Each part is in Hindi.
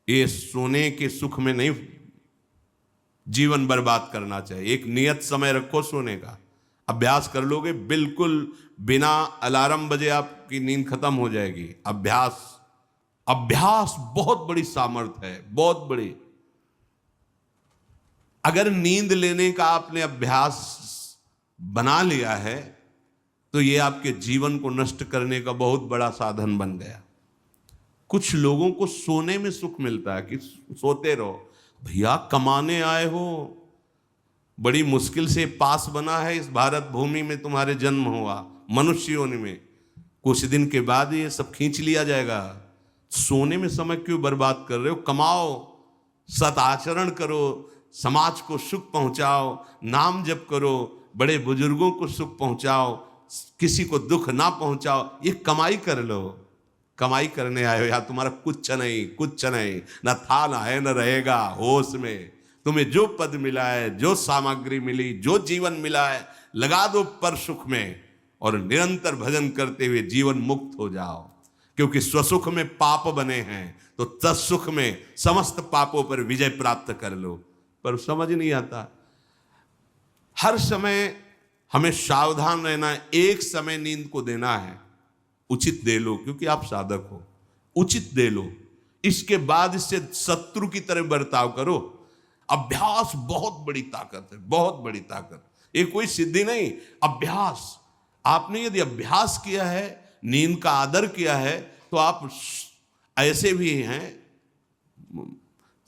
ये सोने के सुख में नहीं जीवन बर्बाद करना चाहिए। एक नियत समय रखो सोने का, अभ्यास कर लोगे बिल्कुल बिना अलार्म बजे आपकी नींद खत्म हो जाएगी। अभ्यास अभ्यास बहुत बड़ी सामर्थ्य है, बहुत बड़ी। अगर नींद लेने का आपने अभ्यास बना लिया है तो ये आपके जीवन को नष्ट करने का बहुत बड़ा साधन बन गया। कुछ लोगों को सोने में सुख मिलता है कि सोते रहो। भैया कमाने आए हो, बड़ी मुश्किल से पास बना है इस भारत भूमि में तुम्हारे जन्म हुआ, मनुष्य योनि में, कुछ दिन के बाद ये सब खींच लिया जाएगा। सोने में समय क्यों बर्बाद कर रहे हो? कमाओ, सत आचरण करो, समाज को सुख पहुंचाओ, नाम जप करो, बड़े बुजुर्गों को सुख पहुंचाओ, किसी को दुख ना पहुंचाओ। ये कमाई कर लो। कमाई करने आए हो या तुम्हारा कुछ नहीं, कुछ नहीं, न था न है न रहेगा। होश में तुम्हें जो पद मिला है, जो सामग्री मिली, जो जीवन मिला है, लगा दो पर सुख में और निरंतर भजन करते हुए जीवन मुक्त हो जाओ। क्योंकि स्वसुख में पाप बने हैं तो तत्सुख में समस्त पापों पर विजय प्राप्त कर लो। पर समझ नहीं आता। हर समय हमें सावधान रहना है। एक समय नींद को देना है, उचित दे लो, क्योंकि आप साधक हो, उचित दे लो। इसके बाद इससे शत्रु की तरह बर्ताव करो। अभ्यास बहुत बड़ी ताकत है, बहुत बड़ी ताकत। ये कोई सिद्धि नहीं, अभ्यास। आपने यदि अभ्यास किया है, नींद का आदर किया है, तो आप ऐसे भी हैं।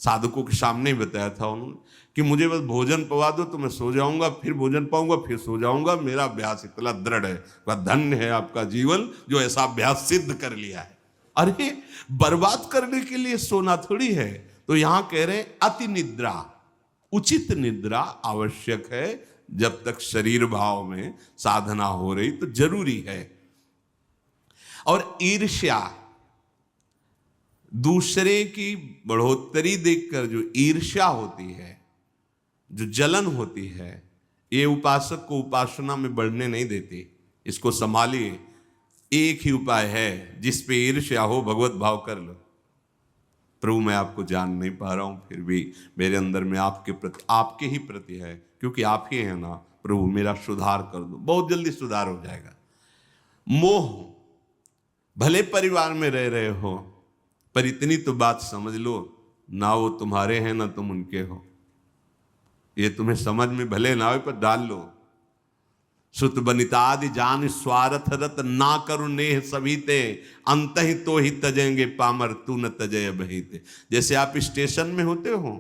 साधकों के सामने ही बताया था उन्होंने कि मुझे बस भोजन पवा दो तो मैं सो जाऊंगा, फिर भोजन पाऊंगा, फिर सो जाऊंगा। मेरा अभ्यास इतना दृढ़ है। वह धन्य है आपका जीवन जो ऐसा अभ्यास सिद्ध कर लिया है। अरे बर्बाद करने के लिए सोना थोड़ी है। तो यहां कह रहे हैं अति निद्रा, उचित निद्रा आवश्यक है। जब तक शरीर भाव में साधना हो रही तो जरूरी है। और ईर्ष्या, दूसरे की बढ़ोतरी देखकर जो ईर्ष्या होती है, जो जलन होती है, ये उपासक को उपासना में बढ़ने नहीं देती। इसको संभालिए। एक ही उपाय है, जिस पे ईर्ष्या हो भगवत भाव कर लो। प्रभु मैं आपको जान नहीं पा रहा हूं, फिर भी मेरे अंदर में आपके प्रति, आपके ही प्रति है, क्योंकि आप ही हैं ना। प्रभु मेरा सुधार कर दो, बहुत जल्दी सुधार हो जाएगा। मोह, भले परिवार में रह रहे हो, पर इतनी तो बात समझ लो, ना वो तुम्हारे हैं ना तुम उनके हो। ये तुम्हें समझ में भले ना हो, पर डाल लो। सुत बनितादि जान स्वार्थ रत, ना करू नेह सभी ते, अंत ही तो ही तजेंगे पामर, तू न तजय बहीते। जैसे आप स्टेशन में होते हो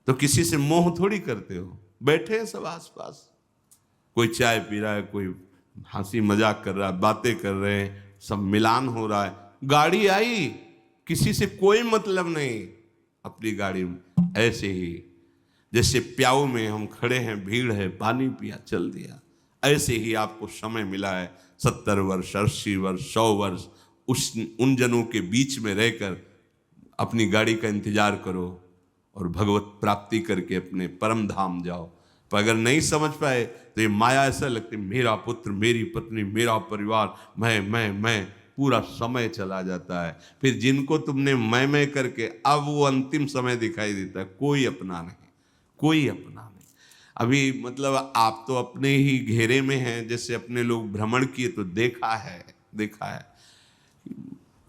तो किसी से मोह थोड़ी करते हो। बैठे हैं सब आसपास, कोई चाय पी रहा है, कोई हंसी मजाक कर रहा है, बातें कर रहे हैं, सब मिलान हो रहा है। गाड़ी आई, किसी से कोई मतलब नहीं, अपनी गाड़ी में। ऐसे ही जैसे प्याऊ में हम खड़े हैं, भीड़ है, पानी पिया, चल दिया। ऐसे ही आपको समय मिला है 70 वर्ष, 80 वर्ष, 100 वर्ष, उन जनों के बीच में रहकर अपनी गाड़ी का इंतजार करो और भगवत प्राप्ति करके अपने परम धाम जाओ। पर अगर नहीं समझ पाए तो ये माया ऐसा लगती, मेरा पुत्र, मेरी पत्नी, मेरा परिवार, मैं, पूरा समय चला जाता है। फिर जिनको तुमने मैं करके अब वो अंतिम समय दिखाई देता है, कोई अपना नहीं, कोई अपना नहीं। अभी मतलब आप तो अपने ही घेरे में हैं। जैसे अपने लोग भ्रमण किए तो देखा है,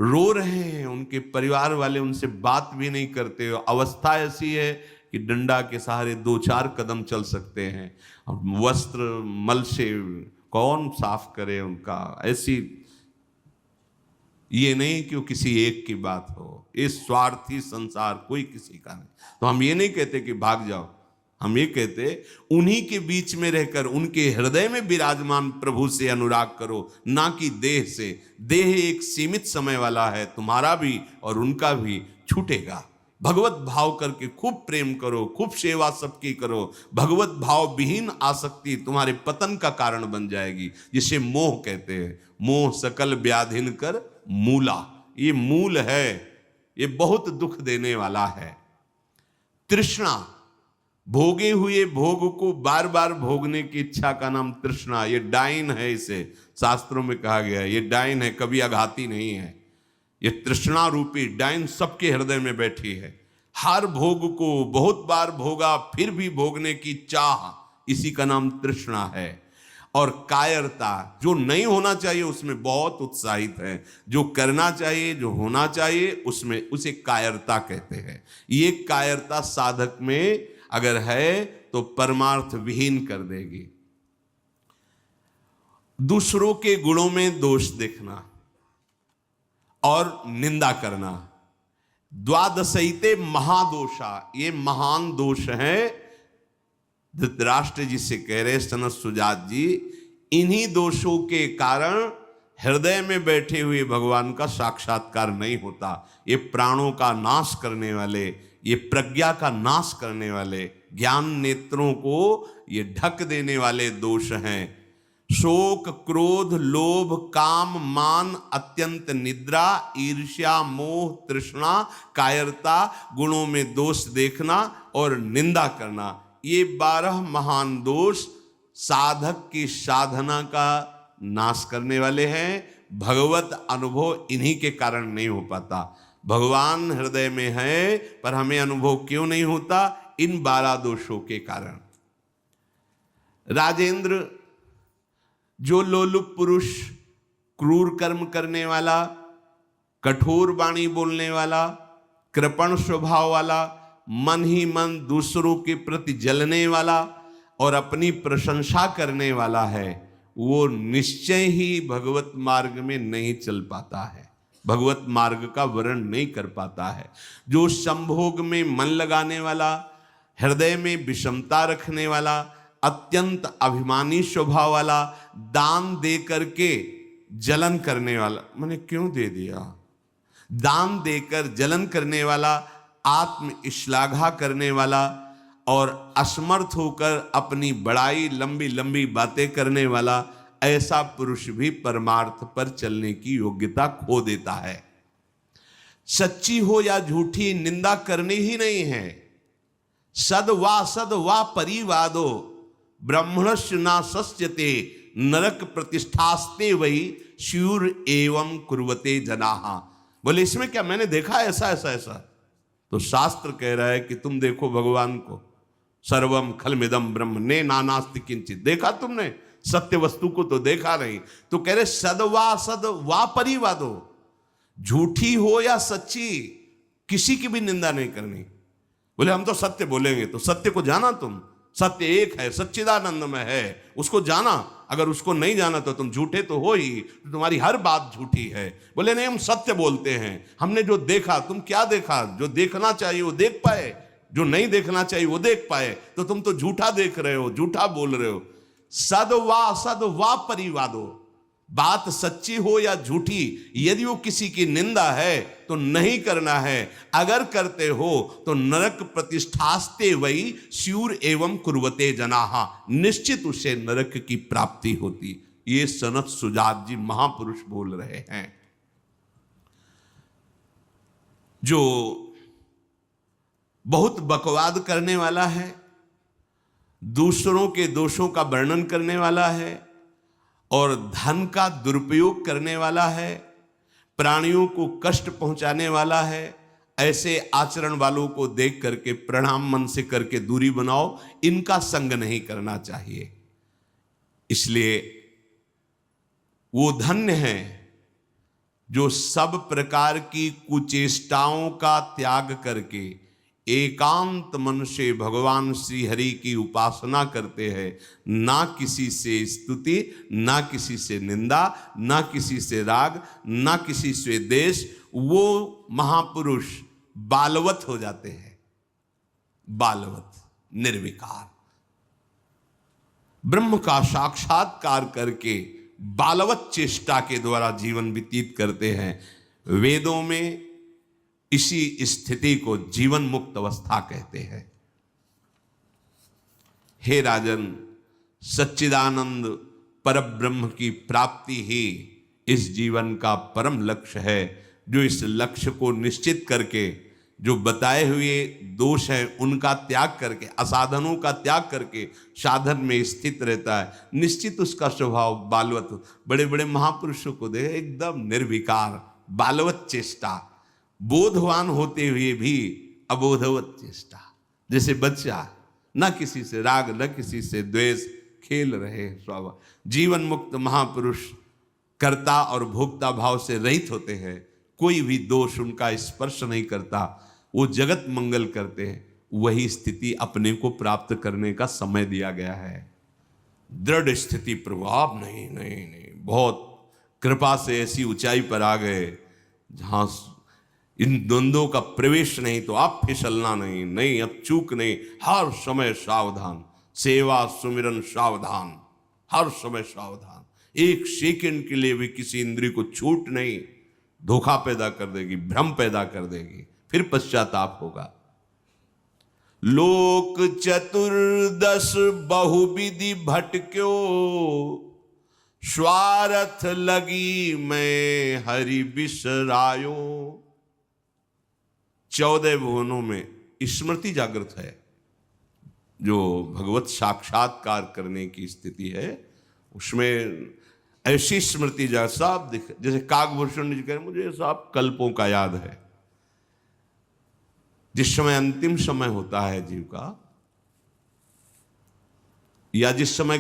रो रहे हैं, उनके परिवार वाले उनसे बात भी नहीं करते। अवस्था ऐसी है कि डंडा के सहारे 2-4 कदम चल सकते हैं। वस्त्र मल से कौन साफ करे उनका। ऐसी, ये नहीं कि वो किसी एक की बात हो, इस स्वार्थी संसार कोई किसी का नहीं। तो हम ये नहीं कहते कि भाग जाओ, हम ये कहते उन्हीं के बीच में रहकर उनके हृदय में विराजमान प्रभु से अनुराग करो, ना कि देह से। देह एक सीमित समय वाला है, तुम्हारा भी और उनका भी छूटेगा। भगवत भाव करके खूब प्रेम करो, खूब सेवा सबकी करो। भगवत भाव विहीन आसक्ति तुम्हारे पतन का कारण बन जाएगी, जिसे मोह कहते हैं। मोह सकल व्याधिन कर मूला, ये मूल है, ये बहुत दुख देने वाला है। तृष्णा, भोगे हुए भोग को बार बार भोगने की इच्छा का नाम तृष्णा। ये डाइन है, इसे शास्त्रों में कहा गया है, ये डाइन है, कभी आघाती नहीं है। ये तृष्णा रूपी डाइन सबके हृदय में बैठी है। हर भोग को बहुत बार भोगा फिर भी भोगने की चाह, इसी का नाम तृष्णा है। और कायरता, जो नहीं होना चाहिए उसमें बहुत उत्साहित है, जो करना चाहिए, जो होना चाहिए उसमें, उसे कायरता कहते हैं। ये कायरता साधक में अगर है तो परमार्थ विहीन कर देगी। दूसरों के गुणों में दोष देखना और निंदा करना, द्वादशैते महादोषा, ये महान दोष है। धृतराष्ट्र जी से कह रहे सनत सुजात जी, इन्हीं दोषों के कारण हृदय में बैठे हुए भगवान का साक्षात्कार नहीं होता। ये प्राणों का नाश करने वाले, ये प्रज्ञा का नाश करने वाले, ज्ञान नेत्रों को ये ढक देने वाले दोष हैं। शोक, क्रोध, लोभ, काम, मान, अत्यंत निद्रा, ईर्ष्या, मोह, तृष्णा, कायरता, गुणों में दोष देखना और निंदा करना, ये 12 महान दोष साधक की साधना का नाश करने वाले हैं। भगवत अनुभव इन्हीं के कारण नहीं हो पाता। भगवान हृदय में है पर हमें अनुभव क्यों नहीं होता? इन 12 दोषों के कारण। राजेंद्र, जो लोलुप पुरुष, क्रूर कर्म करने वाला, कठोर वाणी बोलने वाला, कृपण स्वभाव वाला, मन ही मन दूसरों के प्रति जलने वाला और अपनी प्रशंसा करने वाला है, वो निश्चय ही भगवत मार्ग में नहीं चल पाता है, भगवत मार्ग का वर्ण नहीं कर पाता है। जो संभोग में मन लगाने वाला, हृदय में विषमता रखने वाला, अत्यंत अभिमानी स्वभाव वाला, दान दे करके जलन करने वाला, मैंने क्यों दे दिया, दान देकर जलन करने वाला, आत्म श्लाघा करने वाला और असमर्थ होकर अपनी बड़ाई, लंबी लंबी बातें करने वाला, ऐसा पुरुष भी परमार्थ पर चलने की योग्यता खो देता है। सच्ची हो या झूठी, निंदा करनी ही नहीं है। सद वा परिवादो ब्रह्मणस्य ना सस्यते नरक प्रतिष्ठास्ते वही श्यूर एवं कुर्वते जनाहा। बोले इसमें क्या, मैंने देखा ऐसा ऐसा ऐसा, तो शास्त्र कह रहा है कि तुम देखो भगवान को, सर्वम खलमिदम ब्रह्म ने नानास्ति किंचित, देखा तुमने? सत्य वस्तु को तो देखा नहीं। तो कह रहे सद वा परिवादो, झूठी हो या सच्ची, किसी की भी निंदा नहीं करनी। बोले हम तो सत्य बोलेंगे, तो सत्य को जाना तुम, सत्य एक है, सच्चिदानंद में है, उसको जाना। अगर उसको नहीं जाना तो तुम झूठे तो हो ही, तुम्हारी हर बात झूठी है। बोले नहीं, हम सत्य बोलते हैं, हमने जो देखा। तुम क्या देखा? जो देखना चाहिए वो देख पाए, जो नहीं देखना चाहिए वो देख पाए, तो तुम तो झूठा देख रहे हो, झूठा बोल रहे हो। सद वा परिवादो, बात सच्ची हो या झूठी, यदि वो किसी की निंदा है तो नहीं करना है। अगर करते हो तो नरक प्रतिष्ठास्ते वही स्यूर एवं कुर्वते जनाहा, निश्चित उसे नरक की प्राप्ति होती। ये सनत सुजात जी महापुरुष बोल रहे हैं। जो बहुत बकवाद करने वाला है, दूसरों के दोषों का वर्णन करने वाला है और धन का दुरुपयोग करने वाला है, प्राणियों को कष्ट पहुंचाने वाला है, ऐसे आचरण वालों को देख करके प्रणाम मन से करके दूरी बनाओ। इनका संग नहीं करना चाहिए। इसलिए वो धन्य है जो सब प्रकार की कुचेष्टाओं का त्याग करके एकांत मन से भगवान श्री हरि की उपासना करते हैं। ना किसी से स्तुति, ना किसी से निंदा, ना किसी से राग, ना किसी से द्वेष। वो महापुरुष बालवत हो जाते हैं, बालवत, निर्विकार, ब्रह्म का साक्षात्कार करके बालवत चेष्टा के द्वारा जीवन व्यतीत करते हैं। वेदों में इसी स्थिति को जीवन मुक्त अवस्था कहते हैं। हे राजन, सच्चिदानंद परब्रह्म की प्राप्ति ही इस जीवन का परम लक्ष्य है। जो इस लक्ष्य को निश्चित करके जो बताए हुए दोष हैं उनका त्याग करके, असाधनों का त्याग करके साधन में स्थित रहता है, निश्चित उसका स्वभाव बालवत। बड़े बड़े महापुरुषों को देखे एकदम निर्विकार, बालवत चेष्टा, बोधवान होते हुए भी अबोधवत चेष्टा। जैसे बच्चा न किसी से राग न किसी से द्वेष, खेल रहे स्वभाव। जीवन मुक्त महापुरुष कर्ता और भोक्ता भाव से रहित होते हैं, कोई भी दोष उनका स्पर्श नहीं करता, वो जगत मंगल करते हैं। वही स्थिति अपने को प्राप्त करने का समय दिया गया है। दृढ़ स्थिति प्रभु आप नहीं नहीं नहीं, बहुत कृपा से ऐसी ऊंचाई पर आ गए जहां इन द्वंद्वों का प्रवेश नहीं, तो आप फिसलना नहीं, नहीं अब चूक नहीं, हर समय सावधान, सेवा सुमिरन सावधान, हर समय सावधान। एक सेकंड के लिए भी किसी इंद्रिय को छूट नहीं, धोखा पैदा कर देगी, भ्रम पैदा कर देगी, फिर पश्चाताप होगा। लोक चतुर्दश बहुविधि भटक्यो, स्वार्थ लगी मैं हरि बिसरायो। 14 भुवनों में स्मृति जागृत है, जो भगवत साक्षात्कार करने की स्थिति है, उसमें ऐसी स्मृति सब दिख, जैसे काकभूषण जी कह रहे मुझे सब कल्पों का याद है। जिस समय अंतिम समय होता है जीव का, या जिस समय